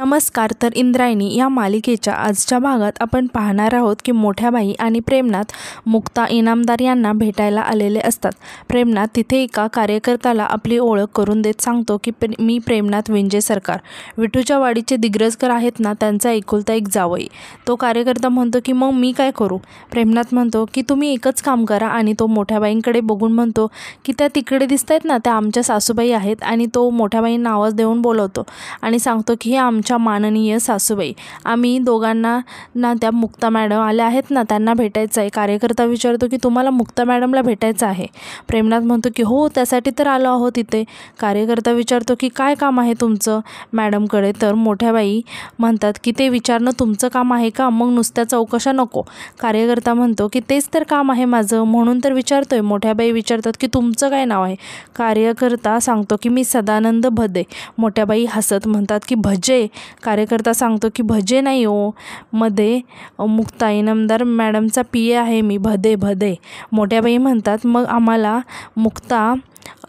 नमस्कार. तर इंद्रायणी या मालिकेच्या आजच्या भागात आपण पाहणार आहोत की मोठ्या बाई आणि प्रेमनाथ मुक्ता इनामदार यांना भेटायला आलेले असतात. प्रेमनाथ तिथे एका कार्यकर्त्याला आपली ओळख करून देत सांगतो की मी प्रेमनाथ विंजे सरकार, विठूच्या वाडीचे दिग्रजकर आहेत ना, त्यांचा एकुलता एक जावई. तो कार्यकर्ता म्हणतो की मग मी काय करू? प्रेमनाथ म्हणतो की तुम्ही एकच काम करा. आणि तो मोठ्या बाईंकडे बघून म्हणतो की त्या तिकडे दिसत आहेत ना, त्या आमच्या सासूबाई आहेत. आणि तो मोठ्या बाईंना आवाज देऊन बोलवतो आणि सांगतो की हे आमच्या माननीय सासूबाई, आम्ही दोघांना ना त्या मुक्ता मॅडम आल्या आहेत ना, त्यांना भेटायचं आहे. कार्यकर्ता विचारतो की तुम्हाला मुक्ता मॅडमला भेटायचं आहे? प्रेमनाथ म्हणतो की हो, त्यासाठी तर आलो आहोत इथे. कार्यकर्ता विचारतो की काय काम आहे तुमचं मॅडमकडे? तर मोठ्या बाई म्हणतात की ते विचारणं तुमचं काम आहे का? मग नुसत्या चौकशा नको. कार्यकर्ता म्हणतो की तेच तर काम आहे माझं, म्हणून तर विचारतोय. मोठ्या बाई विचारतात की तुमचं काय नाव आहे? कार्यकर्ता सांगतो की मी सदानंद भदे. मोठ्या बाई हसत म्हणतात की भजे? कार्यकर्ता सांगतो की भजे नाही हो, मध्ये मुक्ता इनामदार मॅडमचा PA आहे मी, भदे. मोठ्या बाई म्हणतात मग आम्हाला मुक्ता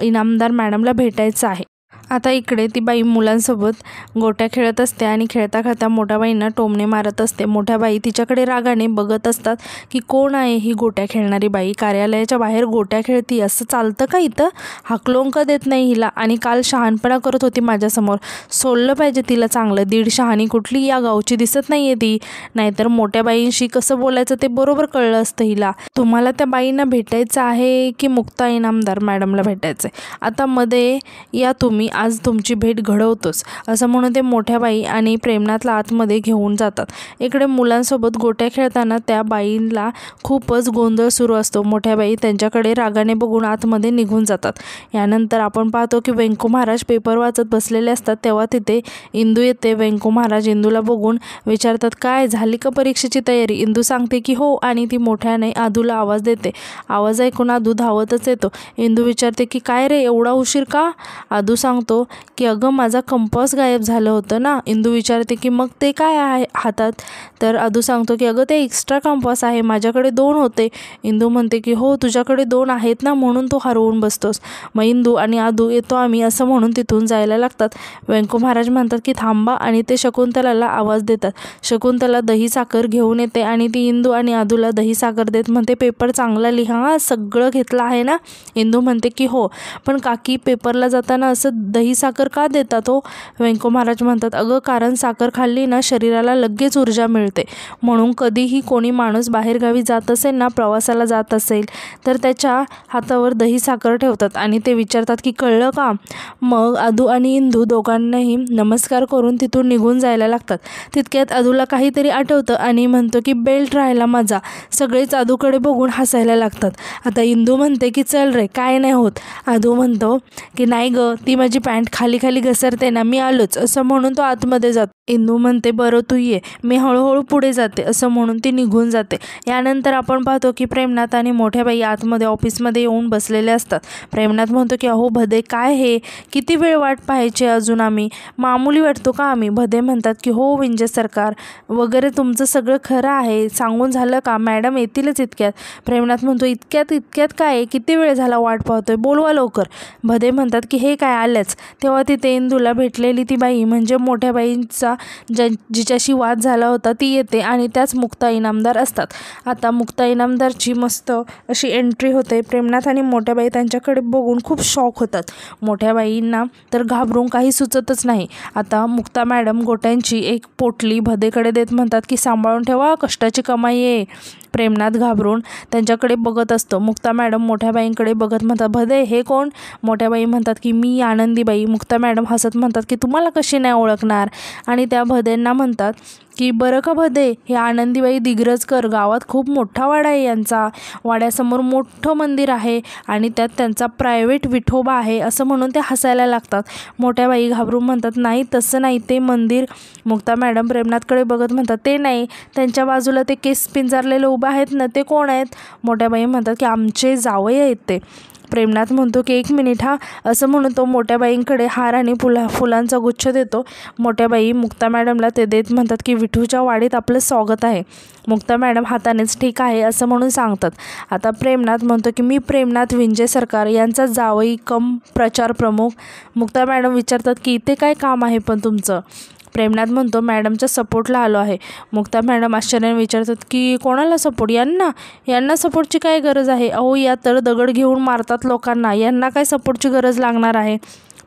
इनामदार मॅडमला भेटायचं आहे. आता इकडे ती बाई मुलांसोबत गोट्या खेळत असते आणि खेळता खेळता मोठ्या बाईंना टोमणे मारत असते. मोठ्या बाई तिच्याकडे रागाने बघत असतात की कोण आहे ही गोट्या खेळणारी बाई? कार्यालयाच्या बाहेर गोट्या खेळती, असं चालतं का इथं? हाकलून का देत नाही हिला? आणि काल शहाणपणा करत होती माझ्यासमोर, सोडलं पाहिजे तिला चांगलं. दीड शहाणी कुठली या गावची दिसत नाही आहे ती. नाहीतर मोठ्या बाईंशी कसं बोलायचं ते बरोबर कळलं असतं हिला. तुम्हाला त्या बाईंना भेटायचं आहे की मुक्ता इनामदार मॅडमला भेटायचं आहे? आता मध्ये या तुम्ही, आज तुमची भेट घडवतोच, असं म्हणून ते मोठ्या बाई आणि प्रेमनाथला आतमध्ये घेऊन जातात. इकडे मुलांसोबत गोट्या खेळताना त्या बाईंना खूपच गोंधळ सुरू असतो. मोठ्या बाई त्यांच्याकडे रागाने बघून आतमध्ये निघून जातात. यानंतर आपण पाहतो की व्यंकू महाराज पेपर वाचत बसलेले असतात. तेव्हा तिथे इंदू येते. व्यंकू महाराज इंदूला बघून विचारतात काय झाली का परीक्षेची तयारी? इंदू सांगते की हो, आणि ती मोठ्याने आदूला आवाज देते. आवाज ऐकून आदू धावतच येतो. इंदू विचारते की काय रे, एवढा उशीर का? आदू सांगतो की अगं माझा कंपास गायब झालं होतं ना. इंदू विचारते की मग ते काय आहे हातात? तर आदू सांगतो की अगं ते एक्स्ट्रा कंपास आहे, माझ्याकडे 2 होते. इंदू म्हणते की हो, तुझ्याकडे 2 आहेत ना, म्हणून तू हरवून बसतोस. मग इंदू आणि आदू येतो आम्ही, असं म्हणून तिथून जायला लागतात. व्यंकू महाराज म्हणतात की थांबा, आणि ते शकुंतलाला आवाज देतात. शकुंतला दही साखर घेऊन येते आणि ती इंदू आणि आदूला दही साखर देत म्हणते पेपर चांगला लिहा, सगळं घेतलं आहे ना? इंदू म्हणते की हो, पण काकी पेपरला जाताना असं दही साखर का देतात हो? व्यंकू महाराज म्हणतात अगं कारण साखर खाल्ली ना शरीराला लगेच ऊर्जा मिळते, म्हणून कधीही कोणी माणूस बाहेरगावी जात असेल ना, प्रवासाला जात असेल तर त्याच्या हातावर दही साखर ठेवतात. आणि ते विचारतात की कळलं का? मग आदू आणि इंदू दोघांनाही नमस्कार करून तिथून निघून जायला लागतात. तितक्यात आदूला काहीतरी आठवतं आणि म्हणतो की बेल्ट राहिला माझा. सगळेच आदूकडे बघून हसायला लागतात. आता इंदू म्हणते की चल रे, काय नाही होत. आदू म्हणतो की नाही गं, ती माझी पॅन्ट खाली खाली घसरते ना, मी आलोच, असं म्हणून तो आतमध्ये जातो. इंदू म्हणते बरं तू ये, मी हळूहळू पुढे जाते, असं म्हणून ती निघून जाते. यानंतर आपण पाहतो की प्रेमनाथ आणि मोठ्या बाई आतमध्ये ऑफिसमध्ये येऊन बसलेले असतात. प्रेमनाथ म्हणतो की अहो भदे, काय हे, किती वेळ वाट पाहायची अजून? आम्ही मामूली वाटतो का आम्ही? भदे म्हणतात की हो विंजे सरकार वगैरे, तुमचं सगळं खरं आहे, सांगून झालं का? मॅडम येतीलच इतक्यात. प्रेमनाथ म्हणतो इतक्यात काय, किती वेळ झाला वाट पाहतोय, बोलवा लवकर. भदे म्हणतात की हे काय आल्याच. तेव्हा तिथे इंदूला भेटलेली ती बाई म्हणजे मोठ्या बाईंचा जिच्याशी वाद झाला होता ती येते आणि त्याच मुक्ता इनामदार असतात. आता मुक्ता इनामदारची मस्त अशी एंट्री होते. प्रेमनाथ आणि मोठ्या बाई त्यांच्याकडे बघून खूप शॉक होतात. मोठ्या बाईंना तर घाबरून काही सुचतच नाही. आता मुक्ता मॅडम गोट्यांची एक पोटली भदेकडे देत म्हणतात की सांभाळून ठेवा, कष्टाची कमाई आहे. प्रेमनाथ घाबरून त्यांच्याकडे बघत असतो. मुक्ता मॅडम मोठ्या बाईंकडे बघत म्हणतात भदे हे कोण? मोठ्या बाई म्हणतात की मी आनंदीबाई. मुक्ता मॅडम हसत म्हणतात की तुम्हाला कशी नाही ओळखणार? आणि त्या भदेंना म्हणतात की बरं का भदे, हे आनंदीबाई दिग्रजकर, गावात खूप मोठा वाडा आहे यांचा, वाड्यासमोर मोठं मंदिर आहे आणि त्यात त्यांचा प्रायव्हेट विठोबा आहे, असं म्हणून ते हसायला लागतात. मोठ्या बाई घाबरून म्हणतात नाही तसं नाही ते मंदिर. मुक्ता मॅडम प्रेमनाथकडे बघत म्हणतात ते नाही, त्यांच्या बाजूला ते केस पिंजारलेले उभे आहेत ना, ते कोण आहेत? मोठ्या बाई म्हणतात की आमचे जावई आहेत ते. प्रेमनाथ म्हणतो की 1 मिनिट हा, असं म्हणून तो मोठ्या बाईंकडे हार आणि फुलांचा गुच्छ देतो. मोठ्या बाई मुक्ता मॅडमला ते देत म्हणतात की विठूच्या वाडीत आपलं स्वागत आहे. मुक्ता मॅडम हातानेच ठीक आहे असं म्हणून सांगतात. आता प्रेमनाथ म्हणतो की मी प्रेमनाथ विंजे सरकार यांचा जावई कम प्रचार प्रमुख. मुक्ता मॅडम विचारतात की इथे काय काम आहे पण तुमचं? प्रेमनाथ म्हणतो मॅडमच्या सपोर्टला आलो आहे. मुक्ता मॅडम आश्चर्याने विचारतात की कोणाला सपोर्ट? यांना सपोर्टची काय गरज आहे? अहो या तर दगड घेऊन मारतात लोकांना, यांना काय सपोर्टची गरज लागणार आहे?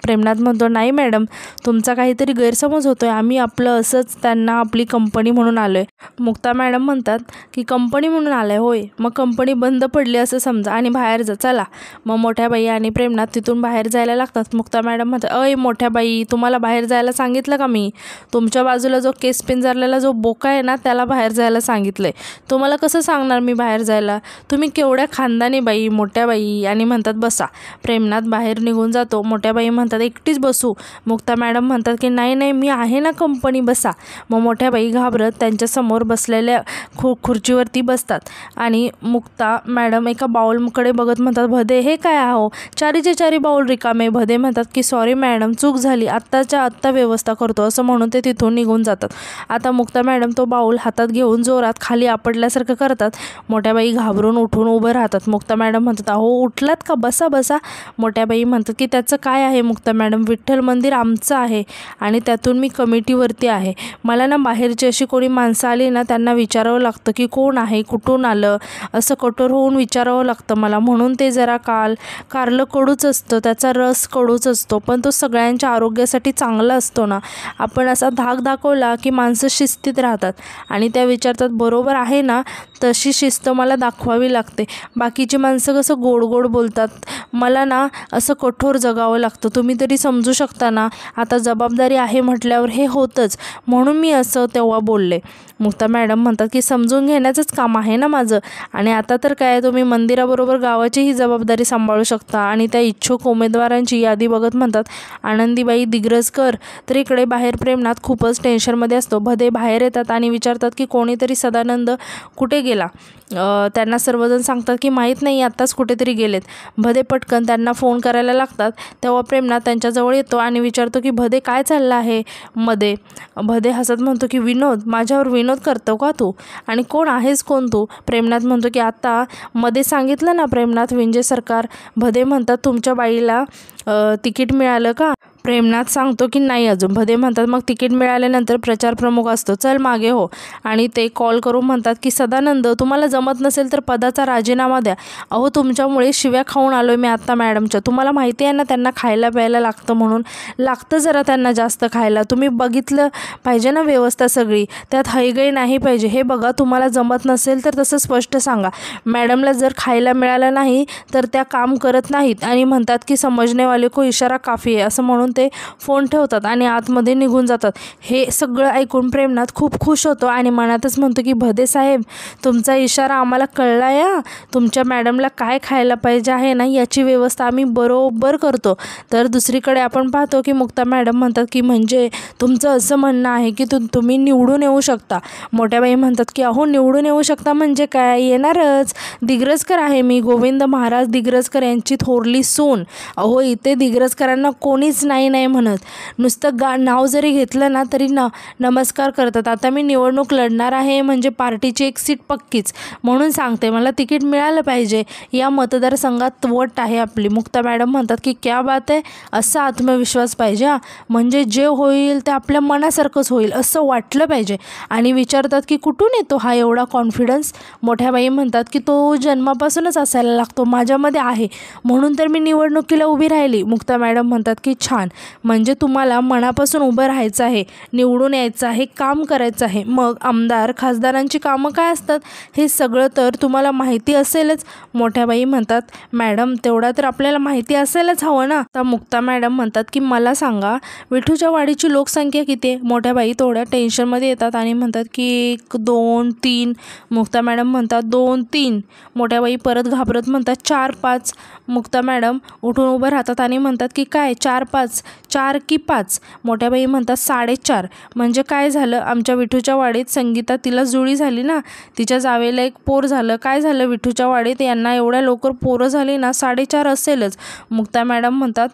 प्रेमनाथ म्हणतो नाही मॅडम, तुमचा काहीतरी गैरसमज होतोय. आम्ही आपलं असंच त्यांना आपली कंपनी म्हणून आलोय. मुक्ता मॅडम म्हणतात की कंपनी म्हणून आलाय होय, मग कंपनी बंद पडली असं समजा आणि बाहेर जा चला. मग मोठ्या बाई आणि प्रेमनाथ तिथून बाहेर जायला लागतात. मुक्ता मॅडम म्हणतात अय मोठ्या बाई, तुम्हाला बाहेर जायला सांगितलं का मी? तुमच्या बाजूला जो केस पिंजारलेला जो बोका आहे ना, त्याला बाहेर जायला सांगितलंय. तुम्हाला कसं सांगणार मी बाहेर जायला? तुम्ही केवढ्या खानदानी बाई मोठ्या बाई. आणि म्हणतात बसा. प्रेमनाथ बाहेर निघून जातो. मोठ्या बाई म्हणतात एकटीच बसू? मुक्ता मॅडम म्हणतात की नाही मी आहे ना कंपनी, बसा. मग मोठ्या बाई घाबरत त्यांच्यासमोर बसलेल्या खुर्चीवरती बसतात. आणि मुक्ता मॅडम एका बाउलकडे बघत म्हणतात भदे हे काय आहो? चारीचे चारी बाउल रिकामे. भदे म्हणतात की सॉरी मॅडम, चूक झाली, आत्ताच्या आत्ता व्यवस्था करतो असं म्हणून ते तिथून निघून जातात. आता मुक्ता मॅडम तो बाउल हातात घेऊन जोरात खाली आपडल्यासारखं करतात. मोठ्या बाई घाबरून उठून उभं राहतात. मुक्ता मॅडम म्हणतात अहो उठलात का? बसा बसा. मोठ्या बाई म्हणतात की त्याचं काय आहे मुक्ता मॅडम? विठ्ठल मंदिर आमचं आहे आणि त्यातून मी कमिटीवरती आहे. मला ना बाहेरची अशी कोणी माणसं आली ना, त्यांना विचारावं लागतं की कोण आहे, कुठून आलं, असं कठोर होऊन विचारावं लागतं मला. म्हणून ते जरा कारलं कडूच असतं, त्याचा रस कडूच असतो, पण तो सगळ्यांच्या आरोग्यासाठी चांगला असतो ना. आपण असा धाक दाखवला की माणसं शिस्तीत राहतात आणि त्या विचारतात बरोबर आहे ना, तशी शिस्त मला दाखवावी लागते. बाकीची माणसं कसं गोड गोड बोलतात, मला ना असं कठोर जगावं लागतं. तुम्ही तरी समजू शकता ना, आता जबाबदारी आहे म्हटल्यावर हे होतंच, म्हणून मी असं तेव्हा बोलले. मुक्ता मॅडम म्हणतात की समजून घेण्याचंच काम आहे ना माझं. आणि आता तर काय, तुम्ही मंदिराबरोबर गावाचीही जबाबदारी सांभाळू शकता. आणि त्या इच्छुक उमेदवारांची यादी बघत म्हणतात आनंदीबाई दिग्रजकर. तर इकडे बाहेर प्रेमनाथ खूपच टेन्शनमध्ये असतो. भदे बाहेर येतात आणि विचारतात की कोणीतरी सदानंद कुठे गेला? त्यांना सर्वजण सांगतात की माहीत नाही, आत्ताच कुठेतरी गेलेत. भदे पटकन त्यांना फोन करायला लागतात. तेव्हा प्रेमनाथ त्यांच्याजवळ येतो आणि विचारतो की भदे काय चाललं आहे मध्ये? भदे हसत म्हणतो की विनोद? माझ्यावर विनोद करतो का तू? आणि कोण आहेस कोण तू? प्रेमनाथ म्हणतो की आता मध्ये सांगितलं ना प्रेमनाथ विंजे सरकार. भदे म्हणतात तुमच्या बाईला तिकीट मिळालं का? प्रेमनाथ सांगतो की नाही अजून. भदे म्हणतात मग तिकीट मिळाल्यानंतर प्रचार प्रमुख असतो, चल मागे हो. आणि ते कॉल करून म्हणतात की सदानंद तुम्हाला जमत नसेल तर पदाचा राजीनामा द्या. अहो तुमच्यामुळे शिव्या खाऊन आलो मी आत्ता मॅडमच्या. तुम्हाला माहिती आहे ना त्यांना खायला प्यायला लागतं, म्हणून लागतं जरा त्यांना जास्त खायला. तुम्ही बघितलं पाहिजे ना व्यवस्था सगळी, त्यात हयगय नाही पाहिजे. हे बघा, तुम्हाला जमत नसेल तर तसं स्पष्ट सांगा. मॅडमला जर खायला मिळालं नाही तर त्या काम करत नाहीत आणि म्हणतात की समजणे वाले को इशारा काफी आहे असं म्हणून ते फोन ठेवतात आणि आतमध्ये निघून जातात. हे सगळं ऐकून प्रेमनाथ खूप खुश होतो आणि मनातच म्हणतो की भदे साहेब तुमचा इशारा आम्हाला कळला या. तुमच्या मॅडमला काय खायला पाहिजे आहे ना याची व्यवस्था आम्ही बरोबर करतो. तर दुसरीकडे आपण पाहतो की मुक्ता मॅडम म्हणतात की म्हणजे तुमचं असं म्हणणं आहे की तुम्ही निवडून येऊ शकता? मोठ्या बाई म्हणतात की अहो निवडून येऊ शकता म्हणजे काय, येणारच. दिग्रजकर आहे मी, गोविंद महाराज दिग्रजकर यांची थोरली सून. अहो इथे दिग्रजकरांना कोणीच नाही म्हणत, नुसतं नाव जरी घेतलं ना तरी नमस्कार करतात. आता मी निवडणूक लढणार आहे म्हणजे पार्टीची एक सीट पक्कीच, म्हणून सांगते मला तिकीट मिळालं पाहिजे. या मतदारसंघात वट आहे आपली. मुक्ता मॅडम म्हणतात की क्या बात आहे, असा आत्मविश्वास पाहिजे म्हणजे जे होईल ते आपल्या मनासारखंच होईल असं वाटलं पाहिजे. आणि विचारतात की कुठून येतो हा एवढा कॉन्फिडन्स? मोठ्या बाई म्हणतात की तो जन्मापासूनच असायला लागतो, माझ्यामध्ये आहे, म्हणून तर मी निवडणुकीला उभी राहिली. मुक्ता मॅडम म्हणतात की छान, म्हणजे तुम्हाला मनापासून उभं राहायचं आहे, निवडून यायचं आहे, काम करायचं आहे. मग आमदार खासदारांची कामं काय असतात हे सगळं तर तुम्हाला माहिती असेलच. मोठ्या बाई म्हणतात मॅडम तेवढा तर आपल्याला माहिती असायलाच हवं ना. आता मुक्ता मॅडम म्हणतात की मला सांगा विठूच्या वाडीची लोकसंख्या किती आहे? मोठ्या बाई थोड्या टेन्शनमध्ये येतात आणि म्हणतात की 1, 2, 3. मुक्ता मॅडम म्हणतात 2, 3. मोठ्या बाई परत घाबरत म्हणतात 4, 5. मुक्ता मॅडम उठून उभं राहतात आणि म्हणतात की काय 4, 5? 4 की 5? मोठ्या बाई म्हणतात 4.5. म्हणजे काय झालं, आमच्या विठूच्या वाडीत संगीता तिला जुळी झाली ना, तिच्या जावेला एक पोर झालं. काय झालं विठूच्या वाडीत यांना एवढ्या लवकर पोरं झाली ना, 4.5 असेलच. मुक्ता मॅडम म्हणतात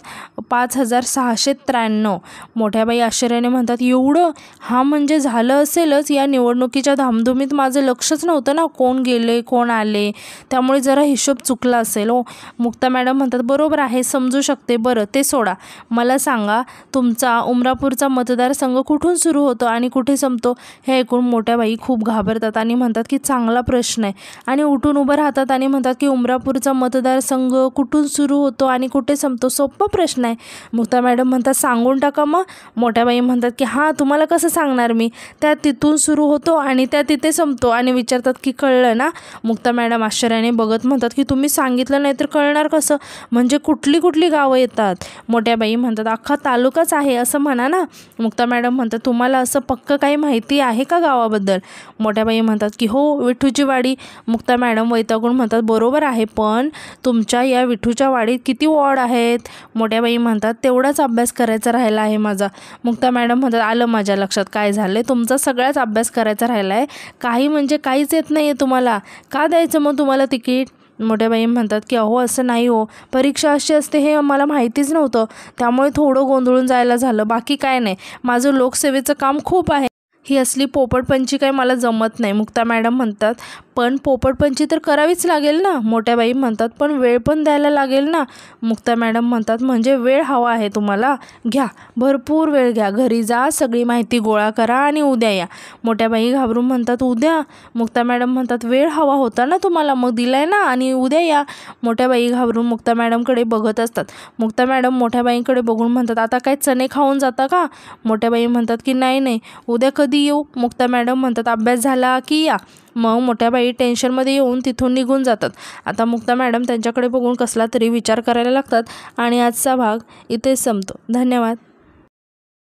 5,693. मोठ्या बाई आश्चर्याने म्हणतात एवढं? हा म्हणजे झालं असेलच. या निवडणुकीच्या धामधुमीत माझं लक्षच नव्हतं ना कोण गेले कोण आले, त्यामुळे जरा हिशोब चुकला असेल हो. मुक्ता मॅडम म्हणतात बरोबर आहे, समजू शकते. बरं ते सोडा, मला मला सांगा, तुमचा उमरापूरचा मतदारसंघ कुठून सुरू होतो आणि कुठे संपतो? हे ऐकून मोठ्या बाई खूप घाबरतात आणि म्हणतात की चांगला प्रश्न आहे, आणि उठून उभं राहतात आणि म्हणतात की उमरापूरचा मतदारसंघ कुठून सुरू होतो आणि कुठे संपतो? सोपा प्रश्न आहे. मुक्ता मॅडम म्हणतात सांगून टाका मग. मोठ्या बाई म्हणतात की हां, तुम्हाला कसं सांगणार मी, त्या तिथून सुरू होतो आणि त्या तिथे संपतो. आणि विचारतात की कळलं ना? मुक्ता मॅडम आश्चर्याने बघत म्हणतात की तुम्ही सांगितलं नाही तर कळणार कसं? म्हणजे कुठली कुठली गावं येतात? मोठ्या बाई म्हणतात अख्खा तालुकाच आहे असं म्हणा ना. मुक्ता मॅडम म्हणतात तुम्हाला असं पक्क काही माहिती आहे का गावाबद्दल? मोठ्या बाई म्हणतात की हो, विठूची वाडी. मुक्ता मॅडम वैतागून म्हणतात बरोबर आहे, पण तुमच्या या विठूच्या वाडीत किती वॉर्ड आहेत? मोठ्या बाई म्हणतात तेवढाच अभ्यास करायचा राहिला आहे माझा. मुक्ता मॅडम म्हणतात आलं माझ्या लक्षात काय झालं, तुमचा सगळाच अभ्यास करायचा राहिला आहे. काही म्हणजे काहीच येत नाही आहे तुम्हाला. का द्यायचं मग तुम्हाला तिकीट? मोठ्या बाई म्हणतात की अहो असं नाही हो, परीक्षा अशी असते हे मला माहितीच नव्हतं, त्यामुळे थोडं गोंधळून जायला झालं, बाकी काय नाही. माझं लोकसेवेचं काम खूप आहे. ही असली पोपटपंची काही मला जमत नाही. मुक्ता मॅडम म्हणतात पण पोपटपंची तर करावीच लागेल ना. मोठ्या बाई म्हणतात पण वेळ पण द्यायला लागेल ना. मुक्ता मॅडम म्हणतात म्हणजे वेळ हवा आहे तुम्हाला? घ्या, भरपूर वेळ घ्या, घरी जा, सगळी माहिती गोळा करा आणि उद्या या. मोठ्या बाई घाबरून म्हणतात उद्या? मुक्ता मॅडम म्हणतात वेळ हवा होता ना तुम्हाला, मग दिलाय ना, आणि उद्या या. मोठ्या बाई घाबरून मुक्ता मॅडमकडे बघत असतात. मुक्ता मॅडम मोठ्या बाईंकडे बघून म्हणतात आता काय चणे खाऊन जाता का? मोठ्या बाई म्हणतात की नाही नाही, उद्या कधी येऊ? मुक्ता मॅडम म्हणतात अभ्यास झाला की या. मग मोठ्या बाई टेन्शनमध्ये येऊन तिथून निघून जातात. आता मुक्ता मॅडम त्यांच्याकडे बघून कसला तरी विचार करायला लागतात आणि आजचा भाग इथेच संपतो. धन्यवाद.